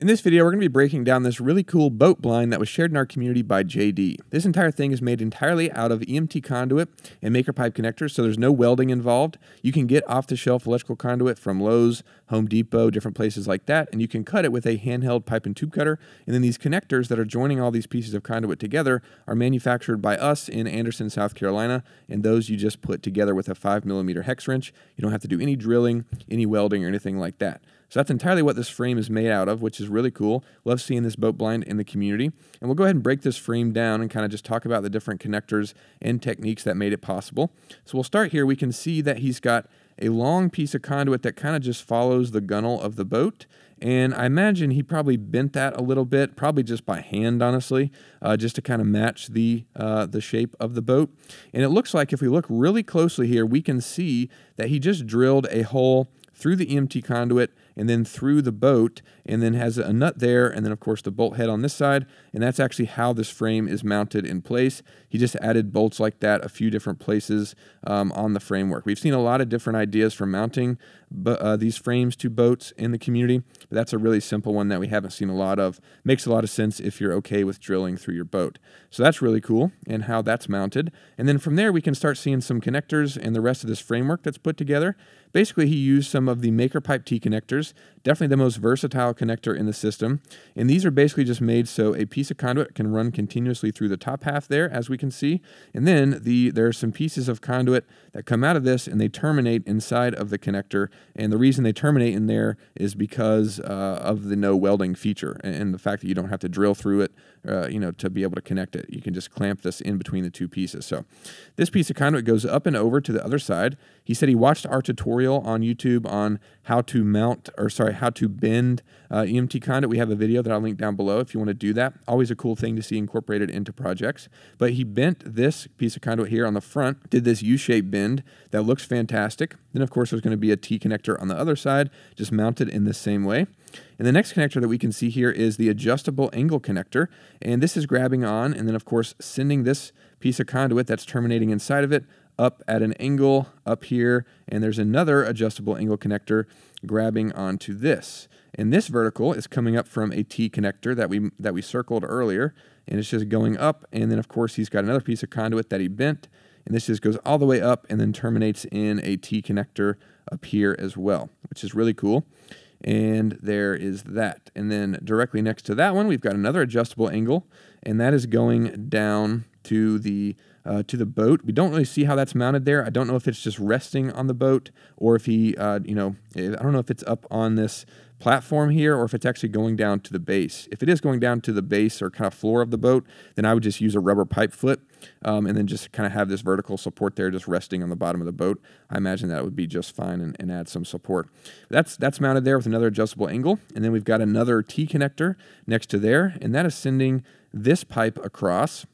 In this video, we're going to be breaking down this really cool boat blind that was shared in our community by JD. This entire thing is made entirely out of EMT conduit and maker pipe connectors, so there's no welding involved. You can get off-the-shelf electrical conduit from Lowe's, Home Depot, different places like that, and you can cut it with a handheld pipe and tube cutter. And then these connectors that are joining all these pieces of conduit together are manufactured by us in Anderson, South Carolina, and those you just put together with a 5mm hex wrench. You don't have to do any drilling, any welding, or anything like that. So that's entirely what this frame is made out of, which is really cool. Love seeing this boat blind in the community. And we'll go ahead and break this frame down and kind of just talk about the different connectors and techniques that made it possible. So we'll start here. We can see that he's got a long piece of conduit that kind of just follows the gunnel of the boat. And I imagine he probably bent that a little bit, probably just by hand, honestly, just to kind of match the shape of the boat. And it looks like if we look really closely here, we can see that he just drilled a hole through the EMT conduit and then through the boat, and then has a nut there, and then of course the bolt head on this side, and that's actually how this frame is mounted in place. He just added bolts like that a few different places on the framework. We've seen a lot of different ideas for mounting these frames to boats in the community, but that's a really simple one that we haven't seen a lot of. Makes a lot of sense if you're okay with drilling through your boat. So that's really cool, and how that's mounted. And then from there we can start seeing some connectors and the rest of this framework that's put together. Basically, he used some of the maker pipe T connectors, definitely the most versatile connector in the system. And these are basically just made so a piece of conduit can run continuously through the top half there, as we can see. And then there are some pieces of conduit that come out of this and they terminate inside of the connector. And the reason they terminate in there is because of the no welding feature and the fact that you don't have to drill through it, to be able to connect it. You can just clamp this in between the two pieces. So this piece of conduit goes up and over to the other side. He said he watched our tutorial on YouTube on how to bend EMT conduit. We have a video that I'll link down below if you want to do that. Always a cool thing to see incorporated into projects. But he bent this piece of conduit here on the front, did this U-shaped bend that looks fantastic. Then of course there's going to be a T connector on the other side, just mounted in the same way. And the next connector that we can see here is the adjustable angle connector. And this is grabbing on and then of course sending this piece of conduit that's terminating inside of it up at an angle up here, and there's another adjustable angle connector grabbing onto this. And this vertical is coming up from a T connector that we circled earlier, and it's just going up, and then of course he's got another piece of conduit that he bent, and this just goes all the way up and then terminates in a T connector up here as well, which is really cool. And there is that. And then directly next to that one, we've got another adjustable angle, and that is going down to the boat. We don't really see how that's mounted there. I don't know if it's just resting on the boat or if he, I don't know if it's up on this platform here or if it's actually going down to the base. If it is going down to the base or kind of floor of the boat, then I would just use a rubber pipe foot and then just kind of have this vertical support there just resting on the bottom of the boat. I imagine that would be just fine and add some support. That's mounted there with another adjustable angle. And then we've got another T connector next to there, and that is sending this pipe across.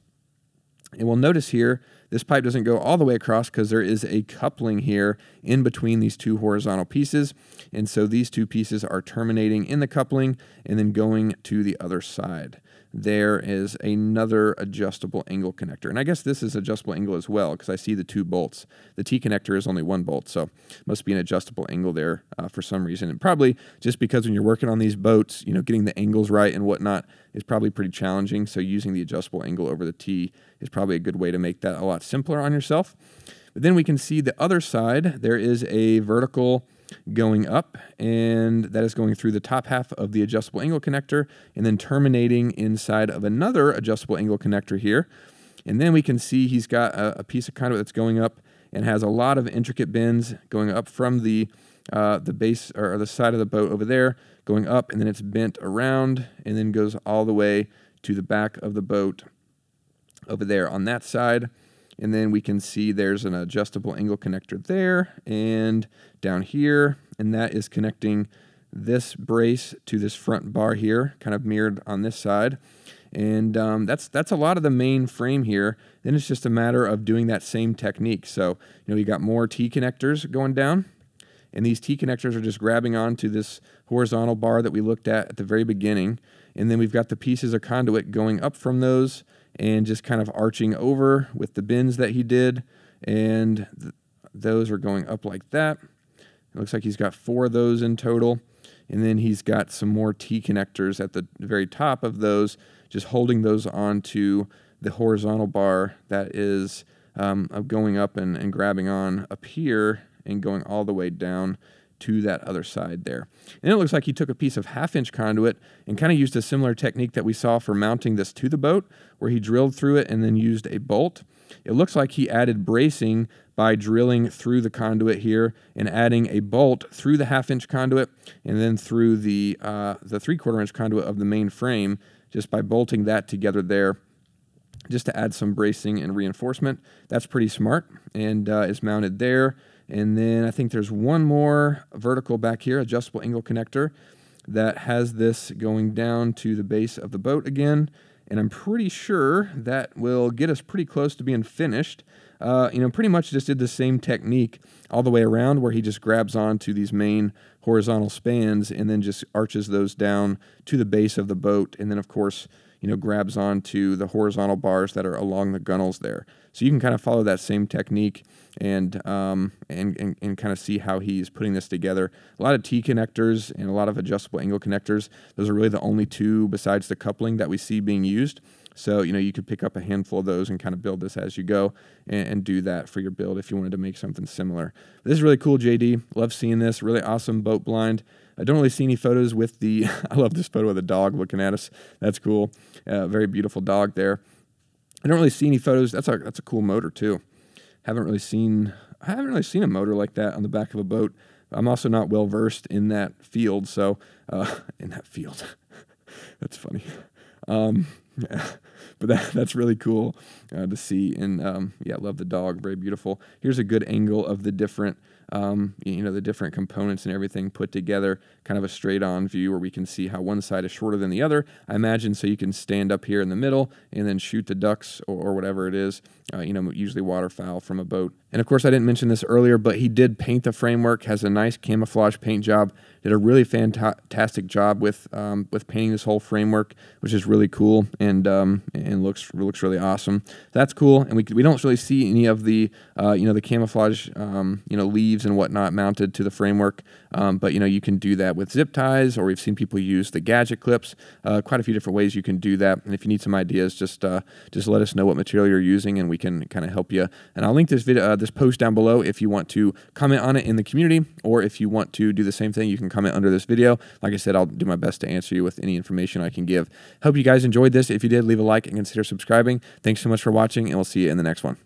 And we'll notice here, this pipe doesn't go all the way across because there is a coupling here in between these two horizontal pieces. And so these two pieces are terminating in the coupling and then going to the other side. There is another adjustable angle connector. And I guess this is adjustable angle as well because I see the two bolts. The T connector is only one bolt, so must be an adjustable angle there for some reason. And probably just because when you're working on these boats, getting the angles right and whatnot is probably pretty challenging. So using the adjustable angle over the T is probably a good way to make that a lot simpler on yourself. But then we can see the other side. There is a vertical going up, and that is going through the top half of the adjustable angle connector and then terminating inside of another adjustable angle connector here. And then we can see he's got a piece of conduit that's going up and has a lot of intricate bends going up from the base or the side of the boat over there, going up, and then it's bent around and then goes all the way to the back of the boat over there on that side. And then we can see there's an adjustable angle connector there and down here, and that is connecting this brace to this front bar here, kind of mirrored on this side. And that's a lot of the main frame here. Then it's just a matter of doing that same technique. So, you got more T connectors going down, and these T connectors are just grabbing onto this horizontal bar that we looked at the very beginning. And then we've got the pieces of conduit going up from those and just kind of arching over with the bends that he did. And those are going up like that. It looks like he's got 4 of those in total. And then he's got some more T connectors at the very top of those, just holding those onto the horizontal bar that is going up and grabbing on up here and going all the way down to that other side there. And it looks like he took a piece of 1/2-inch conduit and kind of used a similar technique that we saw for mounting this to the boat, where he drilled through it and then used a bolt. It looks like he added bracing by drilling through the conduit here and adding a bolt through the 1/2-inch conduit and then through the 3/4-inch conduit of the main frame, just by bolting that together there, just to add some bracing and reinforcement. That's pretty smart, and is mounted there. And then I think there's one more vertical back here, adjustable angle connector, that has this going down to the base of the boat again. And I'm pretty sure that will get us pretty close to being finished. Pretty much just did the same technique all the way around, where he just grabs onto these main horizontal spans and then just arches those down to the base of the boat. And then, of course, grabs onto the horizontal bars that are along the gunnels there. So you can kind of follow that same technique and kind of see how he's putting this together. A lot of T connectors and a lot of adjustable angle connectors. Those are really the only two besides the coupling that we see being used. So, you could pick up a handful of those and kind of build this as you go and do that for your build if you wanted to make something similar. This is really cool, JD. Love seeing this. Really awesome boat blind. I don't really see any photos with the, I love this photo of the dog looking at us. That's cool. Very beautiful dog there. I don't really see any photos. That's a cool motor too. I haven't really seen a motor like that on the back of a boat. I'm also not well versed in that field, so that's funny. Yeah, but that's really cool to see, and I love the dog. Very beautiful. Here's a good angle of the different the different components and everything put together, kind of a straight on view where we can see how one side is shorter than the other, I imagine, so you can stand up here in the middle and then shoot the ducks or whatever it is, usually waterfowl from a boat. And of course, I didn't mention this earlier, but he did paint the framework, has a nice camouflage paint job, did a really fantastic job with painting this whole framework, which is really cool and looks really awesome. That's cool, and we don't really see any of the the camouflage leaves and whatnot mounted to the framework, but you can do that with zip ties, or we've seen people use the gadget clips. Quite a few different ways you can do that, and if you need some ideas, just let us know what material you're using, and we can kind of help you. And I'll link this video, this post down below if you want to comment on it in the community, or if you want to do the same thing, you can comment under this video. Like I said, I'll do my best to answer you with any information I can give. Hope you guys enjoyed this. If you did, leave a like and consider subscribing. Thanks so much for watching, and we'll see you in the next one.